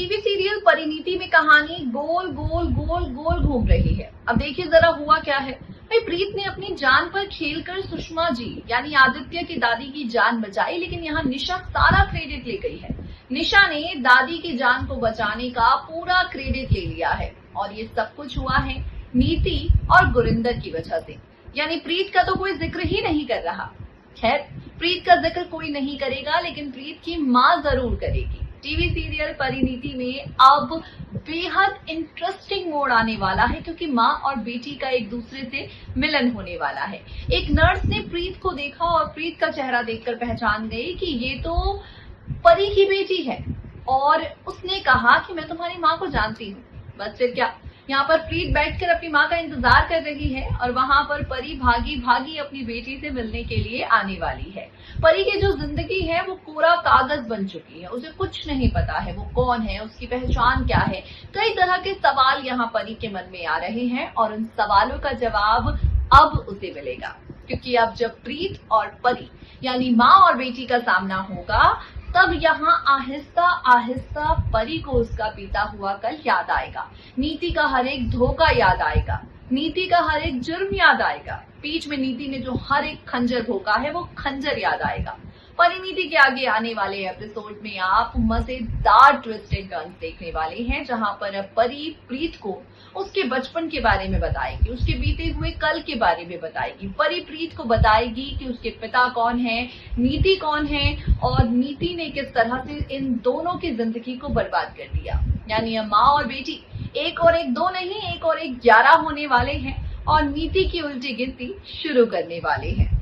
TV serial Parineeti में कहानी गोल गोल गोल गोल घूम रही है। अब देखिए जरा हुआ क्या है। भाई प्रीत ने अपनी जान पर खेलकर सुषमा जी यानी आदित्य की दादी की जान बचाई, लेकिन यहाँ निशा सारा क्रेडिट ले गई है। निशा ने दादी की जान को बचाने का पूरा क्रेडिट ले लिया है और ये सब कुछ हुआ है नीति और गुरिंदर की वजह से। यानी प्रीत का तो कोई जिक्र ही नहीं कर रहा। खैर, प्रीत का जिक्र कोई नहीं करेगा, लेकिन प्रीत की माँ जरूर करेगी। टीवी सीरियल परिणीति में अब बेहद इंटरेस्टिंग मोड़ आने वाला है, क्योंकि माँ और बेटी का एक दूसरे से मिलन होने वाला है। एक नर्स ने प्रीत को देखा और प्रीत का चेहरा देखकर पहचान गई कि ये तो परी की बेटी है, और उसने कहा कि मैं तुम्हारी माँ को जानती हूँ। बस फिर क्या, यहाँ पर प्रीत बैठकर अपनी माँ का इंतजार कर रही है और वहां पर परी भागी भागी अपनी बेटी से मिलने के लिए आने वाली है। परी की जो जिंदगी है वो कोरा कागज बन चुकी है, उसे कुछ नहीं पता है वो कौन है, उसकी पहचान क्या है। कई तरह के सवाल यहाँ परी के मन में आ रहे हैं और उन सवालों का जवाब अब उसे मिलेगा, क्योंकि अब जब प्रीत और परी यानी माँ और बेटी का सामना होगा, तब यहाँ आहिस्ता आहिस्ता परी को उसका बीता हुआ कल याद आएगा। नीति का हर एक धोखा याद आएगा, नीति का हर एक जुर्म याद आएगा, बीच में नीति ने जो हर एक खंजर भोंका है वो खंजर याद आएगा। परिणीति के आगे आने वाले एपिसोड में आप मजेदार ट्विस्ट एंड टर्न्स देखने वाले हैं, जहां पर परी प्रीत को उसके बचपन के बारे में बताएगी, उसके बीते हुए कल के बारे में बताएगी। परी प्रीत को बताएगी कि उसके पिता कौन है, नीति कौन है, और नीति ने किस तरह से इन दोनों की जिंदगी को बर्बाद कर दिया। यानी अब माँ और बेटी एक और एक दो नहीं, एक और एक 11 होने वाले हैं और नीति की उल्टी गिनती शुरू करने वाले हैं।